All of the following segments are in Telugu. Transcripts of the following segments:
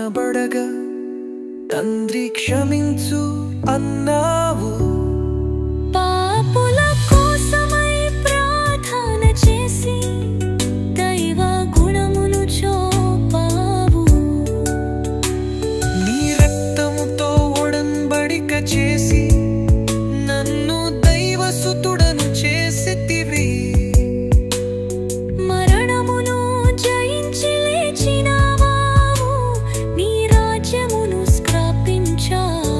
కనబడగా తండ్రి క్షమించు అన్నావు. పాపుల కోసమై ప్రార్థన చేసి దైవ గుణములు చూపావు. నీ రక్తముతో ఒడంబడిక చేసి నన్ను దైవసుతుడను చేసితివి. మరణమును జయించి లేచినావు, నీ రాజ్యమును స్థాపించావు.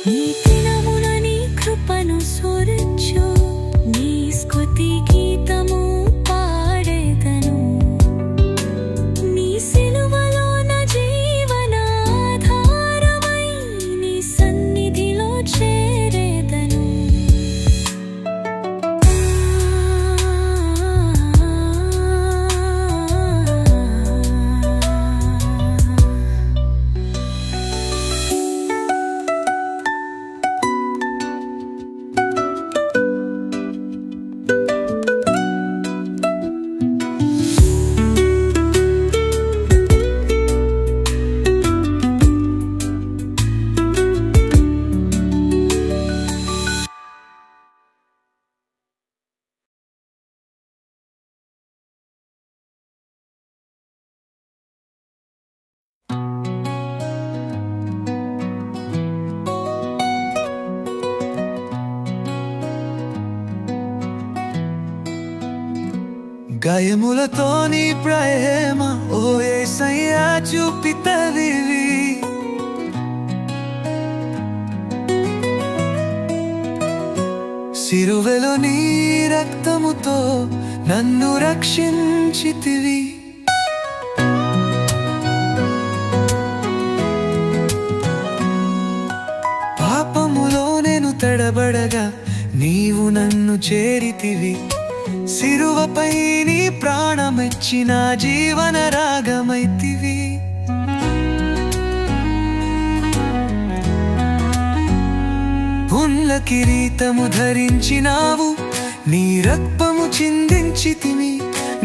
నీ దినమున నీ కృపను సొరచు, నీ స్తుతి గీతము పాడెదను. నీ సిలువలో నా జీవనాధారమై నీ సన్నిధిలో చేరేదను. గాయములతో నీ ప్రేమ ఓ యేసయ్యా చూపితవివి. సిలువలో నీ రక్తముతో నన్ను రక్షించితివి. పాపములో నేను తడబడగా నీవు నన్ను చేరితివి. సిలువపై నీ ప్రాణమిచ్చి నా జీవన రాగమైతివి. పుల్ల కిరీటము ధరించినావు, నీ రక్తము చిందించితివి.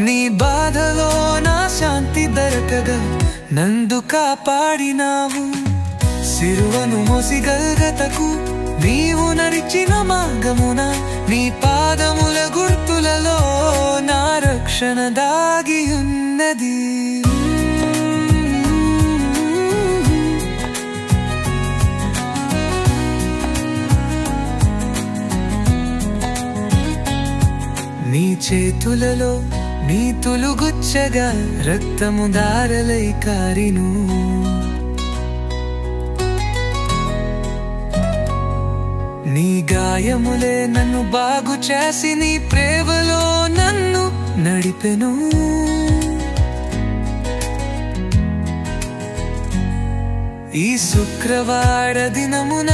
నీ బాధలో నా శాంతి దొరకగా నందు కాపాడినావు. సిలువను మోసి గల్గతకు నీవు నడిచిన మార్గమున నీ పాదముల గుర్తులలో నా రక్షణ దాగి ఉన్నది. నీ చేతులలో నీతులు గుచ్చగా రక్తము దారలై కారిను. నీ గాయములే నన్ను బాగు చేసి నీ ప్రేమలో నన్ను నడిపెను. ఈ శుక్రవార దినమున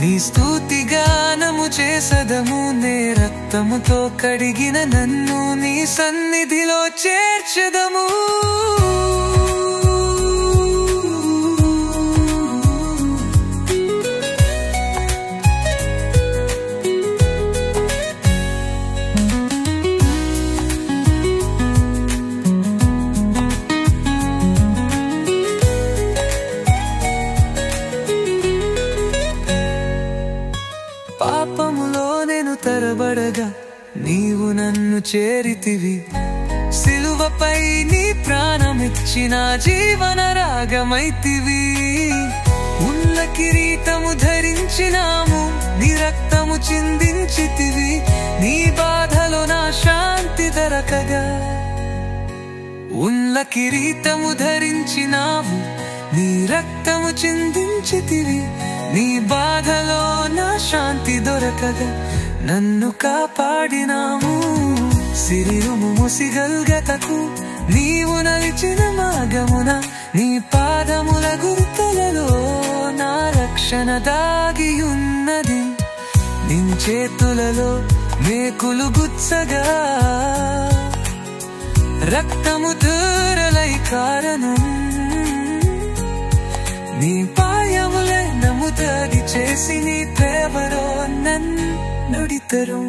నీ స్తుతి గానము చేసదము. నే రక్తముతో కడిగిన నన్ను నీ సన్నిధిలో చేర్చదము. పాపములో నేను తరబడగా నీవు నన్ను చేరితివి. సిలువపై నీ ప్రాణమిచ్చి నా జీవన రాగమైతివి. ఉల్ల కిరీటము ధరించినాము, నీ రక్తము చిందించితివి. నీ బాధలో నా శాంతి దొరకగా ఉల్ల కిరీటము ధరించినావు, నీ రక్తము చిందించితివి. నీ బాధలో నా శాంతి దొరకగా నన్ను కాపాడినావు. సిరియుము మూసి గల్గతకు నీవు నడిచిన మార్గమున నీ పాదముల గుర్తులలో నా రక్షణ దాగి ఉన్నది. నీ చేతులలో మేకులు గుచ్చగా రక్తము ధారలై కారణం. నీ పాయములే నముదడి చేసి నీ ప్రేమలో నన్ను నడితరు.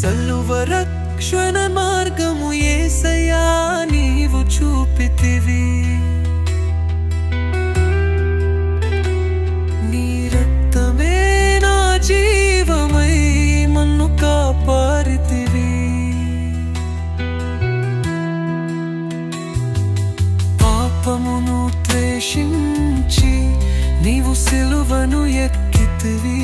సల్లువ రక్షణ మార్గము యేసయ్యా నీవు చూపితివి. నీ రక్తమే నా జీవమై మన్ను కాపారితివి. పాపమును ద్వేషించి నీవు సిలువను ఎక్కితివి.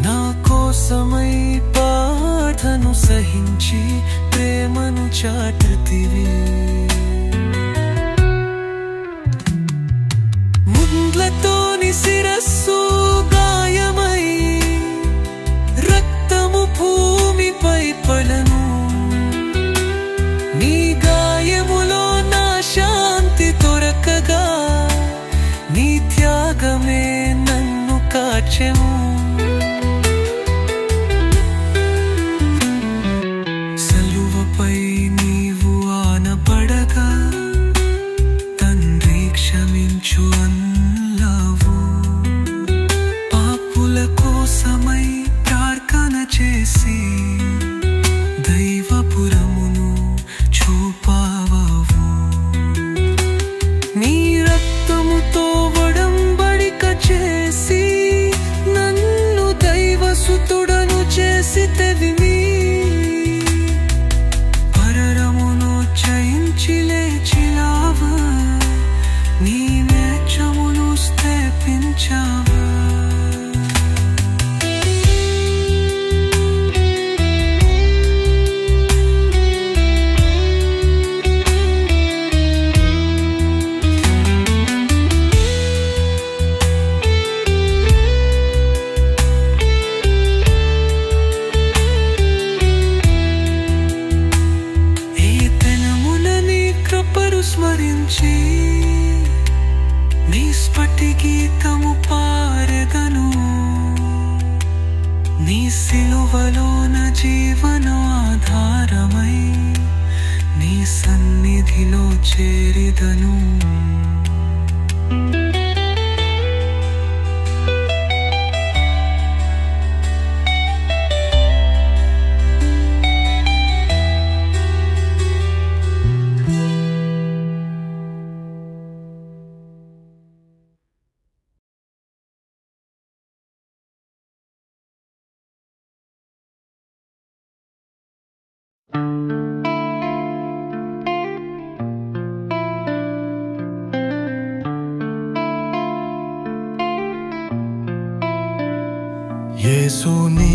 నా కోసమై బాధను సహించి ప్రేమను చాటుతివి. ముండ్లతోని శిరస్సు గాయమై రక్తము భూమిపై పడను. నీ గాయములో నా శాంతి దొరకగా నీ త్యాగమే నన్ను కాచెను. సలువపై నీవు ఆనపడగా తండ్రి క్షమించు అన్నావు. పాపుల కోసమై ప్రార్థన చేసి దైవపురమును చూపావు. నీ రక్తముతో ఒడంబడిక చేసి నన్ను దైవసుతుడను చేసితివి. పరరమును జయించి లేచినావా, నీ మేచమును స్థాపించావా. స్మరించి నీ స్ఫటికీతము పారెదను. నీ సిలువలోన జీవన ఆధారమై నీ సన్నిధిలో చేరిదను. యేసు నీ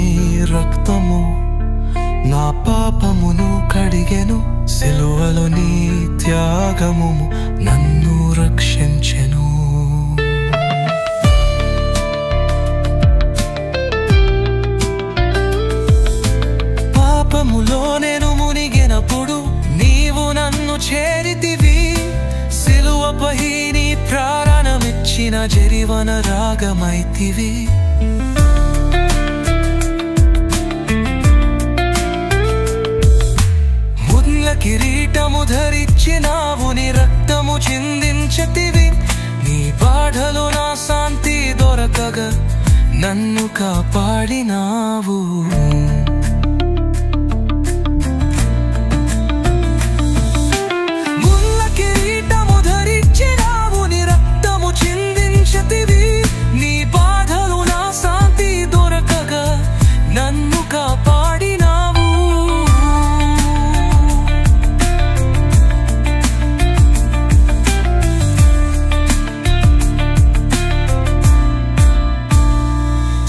రక్తము నా పాపమును కడిగెను. సిలువలో నీ త్యాగము నన్ను రక్షించెను. పాపములో నేను మునిగినప్పుడు నీవు నన్ను చేరితివి. సిలువపై నీ ప్రాణమిచ్చిన జరివన రాగమైతివి. కిరీటము ధరించినావు, నీ రక్తము చిందించితివి. నీ బాధలో నా శాంతి దొరకగా నన్ను కాపాడినావు. ముళ్ళ కిరీటము ధరించినావు, నీ రక్తము చిందించితివి. నీ బాధలో నా శాంతి దొరకగా నన్ను కాపాడినావు.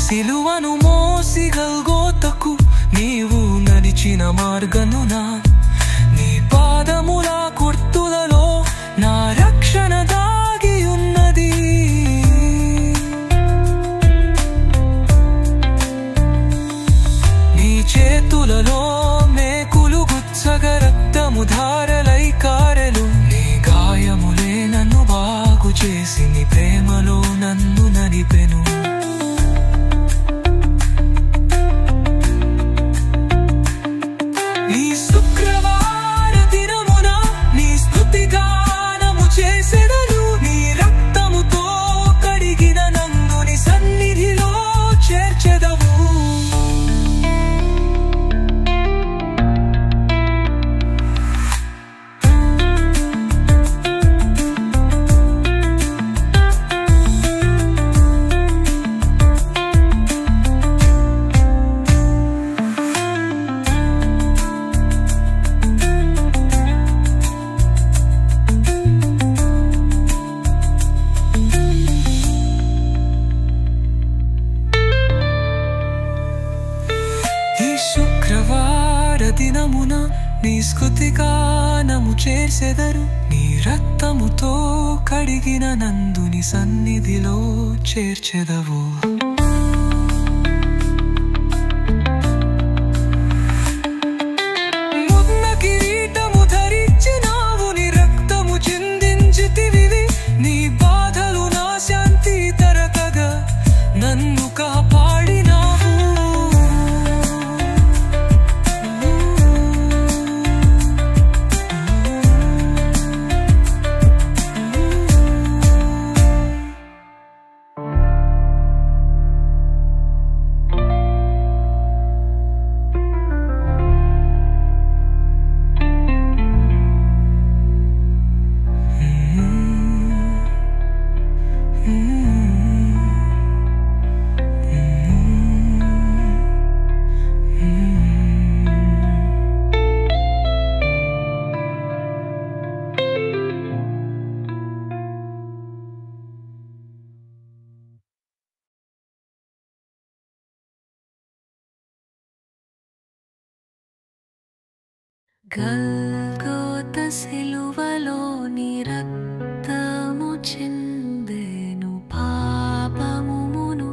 సిలువను మోసి గల్గోతకు నీవు నడిచిన మార్గమున నీ పాదముల గుర్తులలో నా రక్షణ దాగి ఉన్నది. నీ చేతులలో మేకులు గుచ్చగ రక్తము ధారలై కారెలు. నీ గాయములే నన్ను బాగు చేసి నీ ప్రేమలో నన్ను నడిపెను. నీ శుక్రవార దినమున నీ స్తుతి గానము చేసెదరు. నీ రక్తముతో కడిగిన నందు నీ సన్నిధిలో చేర్చెదవు. నీ బాధలు నా శాంతి తరకగా నన్ను కాపాడినావు. గల్గోత సిలువలో నీ రక్తము చిందెను. పాపమును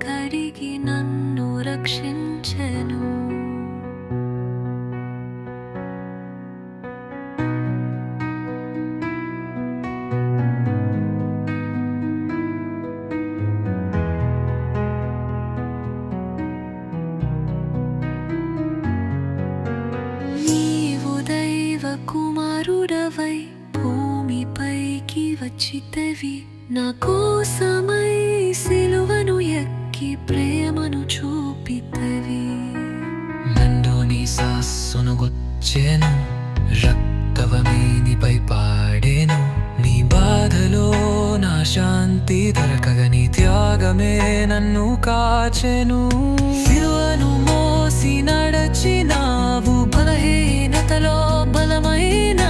కడిగి నన్ను రక్షించెను. కుమారుడవై భూమిపైకి వచ్చితవి. నా కోసమై సిలువను ఎక్కి ప్రేమను చూపితవి. నన్ను నీ సాస్సును గుచ్చెను, రక్తవమేనిపై పాడెను. నీ బాధలో నా శాంతి దొరకగా నీ త్యాగమే నన్ను కాచెను. సిలువను మోసి నడచినావు, బలహీనతలో బలమైన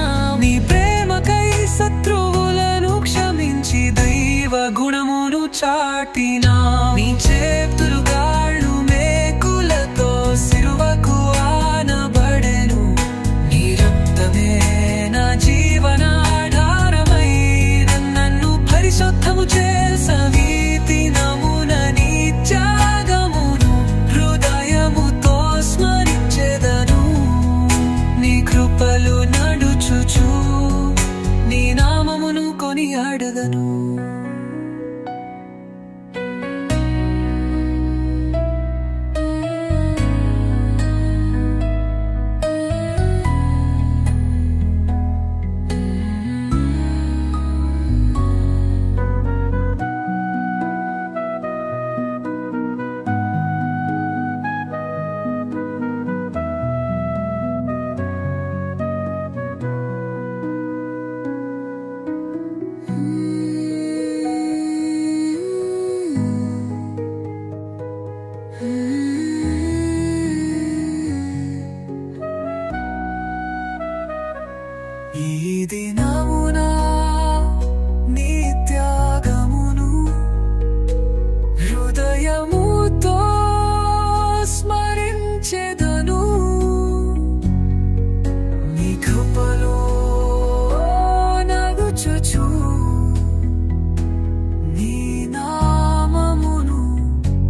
నీ ప్రేమకై శత్రువులను క్షమించి దైవ గుణమును చాటినా. నీ చేతులు గాళ్ళు మేకులతో సిలువకు ఆనబడెను. నీ రక్తమే నా జీవనాధారమై నన్ను పరిశుద్ధము చేసవీతి నమున నీ త్యాగమును హృదయముతో స్మరించెదను. నీ కృపలు నడుచుచు నీ నామమును కొనియాడెదను. ఈ దినమున నీ త్యాగమును హృదయముతో స్మరించెదను. నీ కృపలో నడుచుచు నీ నామమును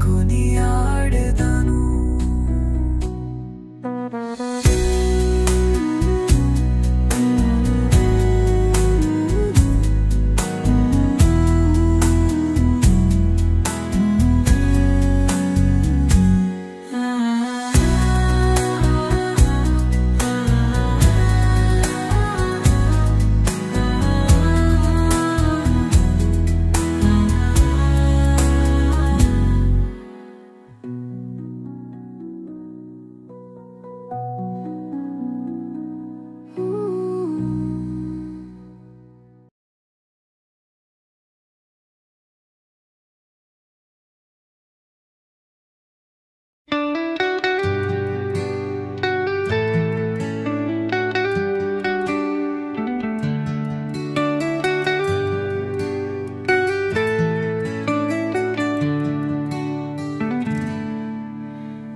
కొనియాడెదను.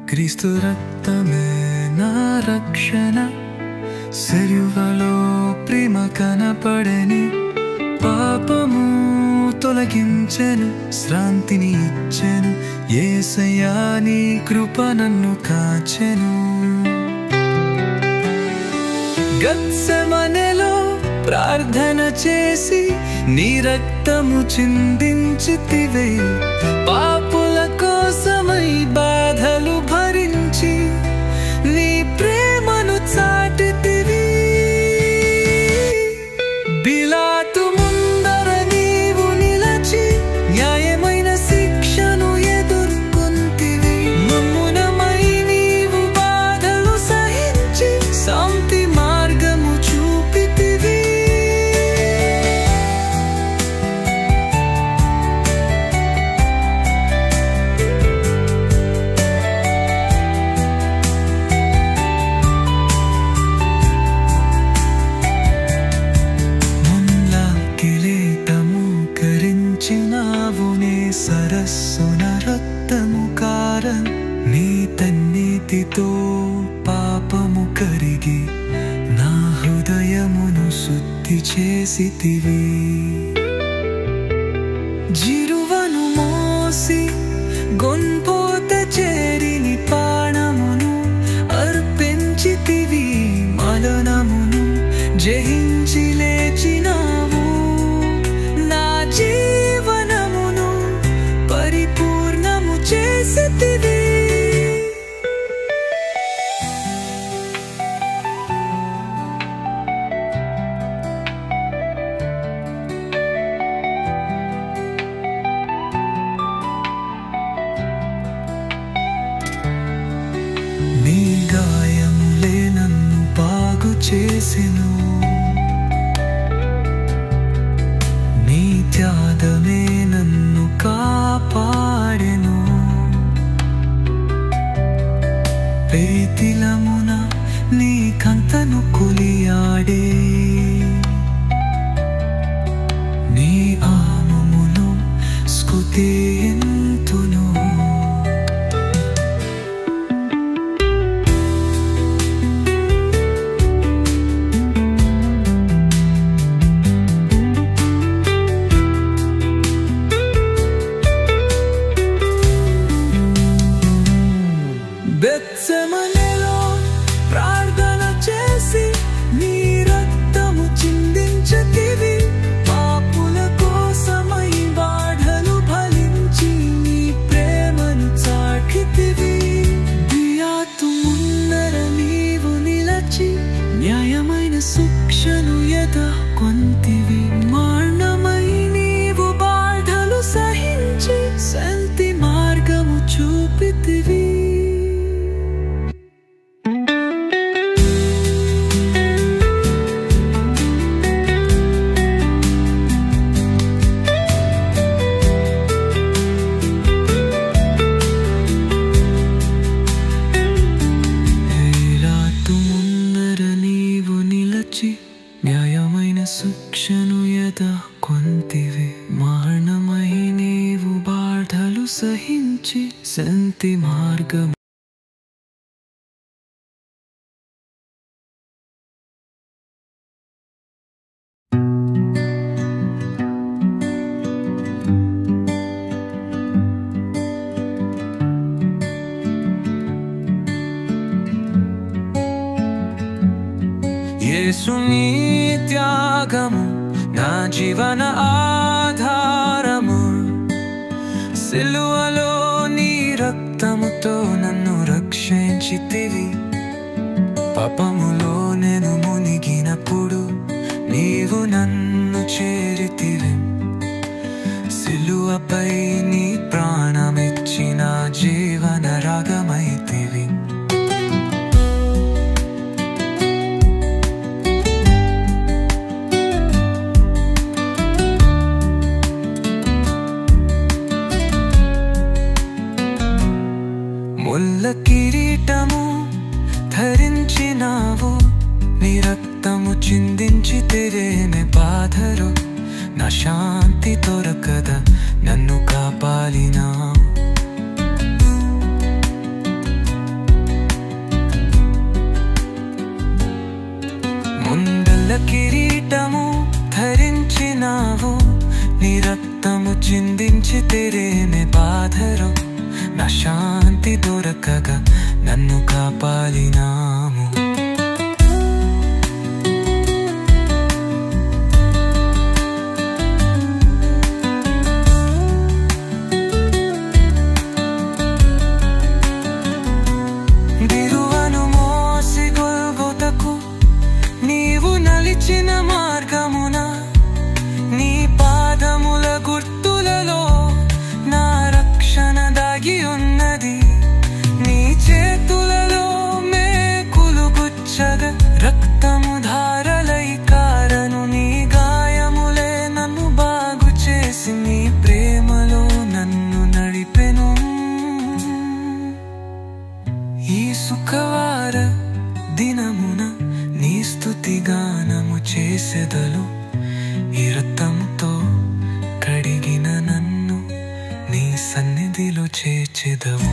క్రీస్తు రక్తమే నా రక్షణ, సిలువలో ప్రేమ కనపడని పాపము తొలగించెను, శాంతిని ఇచ్చెను. యేసయ్యా నీ కృప నన్ను కాచెను. గత్సెమనెలో ప్రార్థన చేసి నీ రక్తము చిందించితివే. పాపుల కోసమై బాధలు భరించి నీ ప్రేమను చాటితివి. బిలాతు ముందర నీవు నిలచి న్యాయమైన శిక్షను ఎదుర్కొంటివి. మమ్మునమై నీవు బాధలు సహించి శాంతి మార్గము చూపితివి. సరస్సున రక్తము కారం నీ తన్నితితో పాపము కరిగి నా హృదయమును శుద్ధి చేసితివి. జిరువను మోసి గొంపోత చేరిని ప్రాణమును అర్పించితివి. మరణమును జయించి లేచినావు. నా జీవనమును పరిపూర్ణము చేసితివి. నీ గాయములే నన్ను బాగు చేసెను. నీ త్యాగమే నన్ను కాపాడెను. పేతిలమున నీ కంతను కొలియాడే. నీ ఆమమును స్తుతింతును. గెత్సెమనెలో ప్రార్థన చేసి నీ రక్తము చిందించితివి. పాపుల కోసమై బాధలు భరించి నీ ప్రేమను చాటితివి. బిలాతు ముందర నీవు నిలచి న్యాయమైన శిక్షను ఎదుర్కొంటివి. మరణమై నీవు బాధలు సహించి శాంతి మార్గము చూపితివి. న్యాయమైన శిక్షను ఎదుర్కొంటివి. మరణమై నీవు బాధలు సహించి శాంతి మార్గం. యేసుని త్యాగము నా జీవన ఆధారము. సిలువలో నీ రక్తముతో నన్ను రక్షించితివి. పాపములో నేను మునిగినప్పుడు నీవు నన్ను చేరితివి. సిలువపై నీ ప్రాణమిచ్చిన జీవన రాగమైతివి. ముల్ల కిరీటము ధరించినావు. నీ రక్తము చిందించితిరేనే బాధలు. నా శాంతి దొరకద నన్ను కాపాలినా. శాంతి దొరకగా నన్ను కాపాడినాము. బిరువను మోసి గొల్గొతకు నీవు నలిచిన మార్గమున నీ పాదముల గుర్తులలో నా రక్షణ దాగి ఉన్నది. నీ చేతులలో మేకులు గుచ్చగా రక్తము ధారలై కారను. నీ గాయములే నన్ను బాగు చేసి నీ ప్రేమలో నన్ను నడిపెను. ఈ శుక్రవార దినమున నీ స్తుతి గానము చేసెదలు. ఈ రక్తముతో కడిగిన నన్ను నీ సన్నిధిలో చేర్చెదవు.